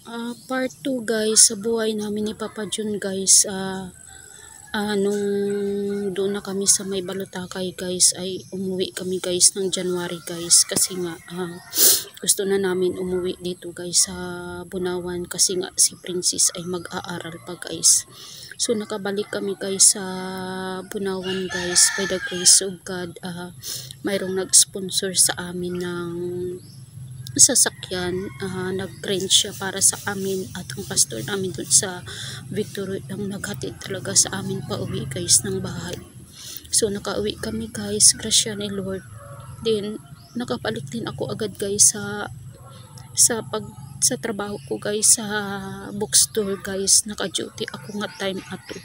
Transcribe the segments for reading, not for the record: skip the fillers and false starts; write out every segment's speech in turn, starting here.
Part 2 guys, sa buhay namin ni Papa Jun guys, nung doon na kami sa may Balutakay guys, ay umuwi kami guys ng January guys, kasi nga gusto na namin umuwi dito guys sa Bunawan, kasi nga si Princess ay mag-aaral pa guys. So nakabalik kami guys sa Bunawan guys, by the grace of God. Mayroong nag-sponsor sa amin ng sasakyan, nag-rent siya para sa amin, at ang pastor namin doon sa Victory ang naghatid talaga sa amin pa uwi guys ng bahay. So nakauwi kami guys, grasya ni Lord. Then nakabalik din ako agad guys sa trabaho ko guys, sa bookstore guys, naka-duty ako nga time ato.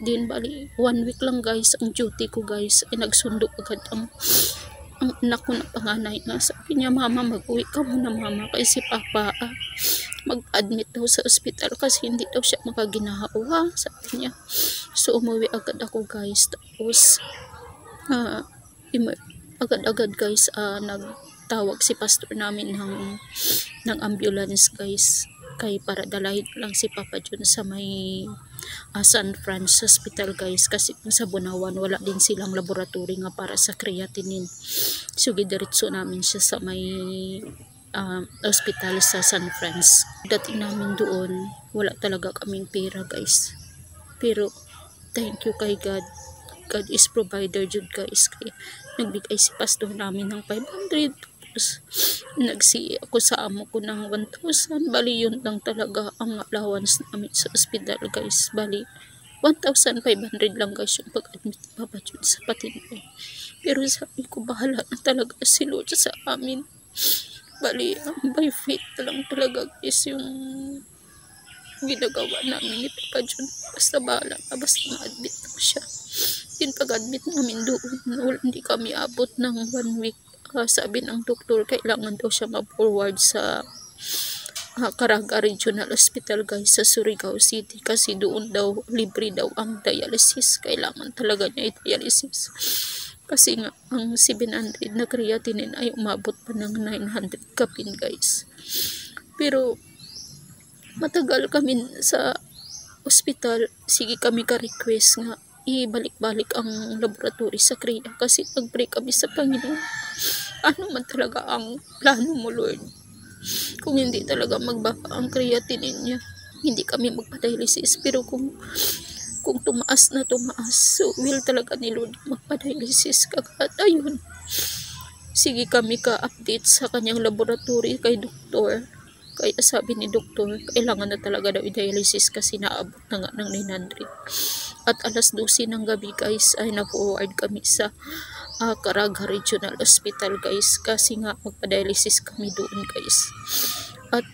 Din bali 1 week lang guys ang duty ko guys, ay nagsundo agad ang anak ko na panganay nga. Sabi niya, mama, mag-uwi ka muna mama, kasi si papa mag-admit daw sa ospital kasi hindi daw siya makaginahawa, sabi niya. So umuwi agad ako guys, tapos agad-agad guys, nagtawag si pastor namin ng ambulance guys, kay para dalahin lang si Papa Jun sa may San Francisco Hospital guys, kasi sa Bunawan wala din silang laboratory nga para sa creatinine. So gidiretso namin siya sa may hospital sa San Francisco. Dating namin doon, wala talaga kaming pera guys, pero thank you kay God. God is provider jud guys, kay nagbigay si pastor namin ng 500, tapos nagsi ako sa amo ko ng 1,000. Bali yun lang talaga ang allowance namin sa hospital guys. Bali 1,500 lang guys yung pag-admit ni Papa Jun sa Patinoy. Pero sabi ko, bahala na talaga si Lord sa amin. Bali by faith lang talaga guys yung ginagawa namin ni Papa Jun. Basta bahala na, basta ma-admit lang siya. Din pag-admit namin doon, hindi kami abot ng 1 week. Sabi ng doktor, kailangan daw siya ma-forward sa Caraga Regional Hospital guys sa Surigao City, kasi doon daw libre daw ang dialysis. Kailangan talaga niya i-dialysis kasi nga ang 700 na creatinine ay umabot pa ng 900 kapin guys. Pero matagal kami sa hospital, sige kami ka-request nga ibalik-balik ang laboratory sa Crea, kasi nag-pray kami sa Panginoon. Ano man talaga ang plano mo Lord, kung hindi talaga magbaba ang creatinine niya, hindi kami magpa-dialysis. Pero kung tumaas na tumaas, so will talaga ni Lord magpa-dialysis kagad. Ayun, sige kami ka-update sa kanyang laboratory kay doktor. Kaya sabi ni doktor, kailangan na talaga daw i-dialysis kasi naabot na nga ng 900. At alas 12 ng gabi guys ay na-forward kami sa Caraga Regional Hospital guys, kasi nga magpa-dialysis kami doon guys. At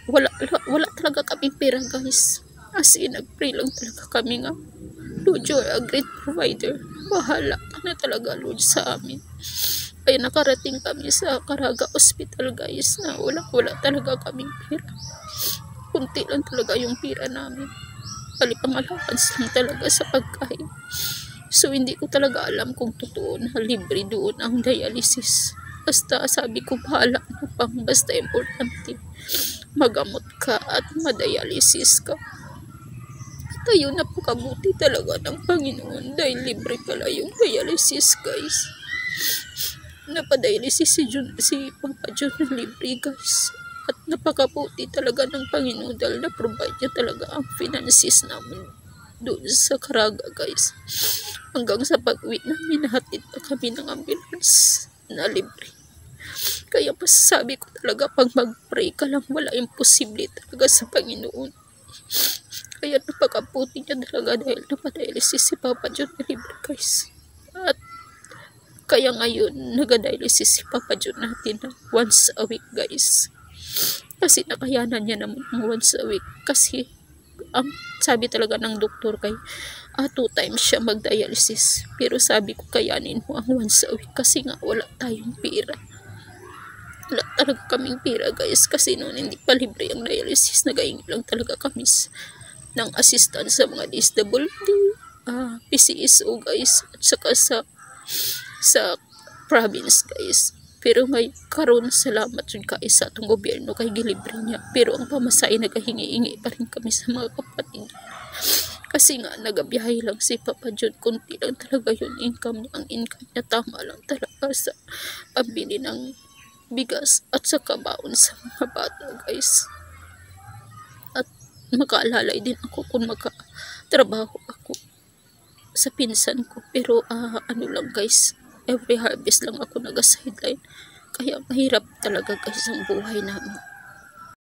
wala talaga kami pera guys, as in nag-pray lang talaga kami nga, Lord, you're a great provider, bahala ka na talaga Lord sa amin. Ay nakarating kami sa Caraga Hospital guys na wala talaga kaming pera. Kunti lang talaga yung pera namin, bali pang-allowance lang talaga sa pagkain. So hindi ko talaga alam kung totoo na libre doon ang dialysis. Basta sabi ko, bahala na pang, basta importante magamot ka at madialysis ka. At ayun, napakabuti talaga ng Panginoon dahil libre pala yung dialysis guys. Napadialysis si Papa Jun na libre guys. At napakabuti talaga ng Panginoon dahil na-provide niya talaga ang finances namin doon sa Caraga guys. Hanggang sa pag-uwi namin, nahatid pa kami ng ambulance na libre. Kaya masasabi ko talaga, pag mag-pray ka lang, wala imposible talaga sa Panginoon. Kaya napakabuti niya talaga dahil napadialysis si Papa Jun na libre guys. At kaya ngayon, nag-dialysis si Papa Jun natin na once a week guys. Kasi nakayanan niya naman once a week. Kasi ang sabi talaga ng doktor kay 2 times siya mag-dialysis. Pero sabi ko, kayanin mo ang once a week kasi nga wala tayong pera. Wala talaga kaming pera guys, kasi noon hindi pa libre ang dialysis. Nagahingi lang talaga kami ng assistance sa mga DSWD, PCSO guys, at saka sa province guys. Pero ngay karon salamat jud kay sa atong gobyerno kay gilibre niya. Pero ang pamasahe nagahingi-hingi pa rin kami sa mga kapatid. Kasi nga nagabiyahe lang si Papa John, kunti lang talaga yung income niya. Ang income niya tama lang talaga sa pambili ng bigas at sa kabaon sa mga bata, guys. At makaalalay din ako kung makatrabaho ako sa pinsan ko. Pero ano lang guys, every harvest lang ako nag-sideline. Kaya mahirap talaga guys ang buhay namin.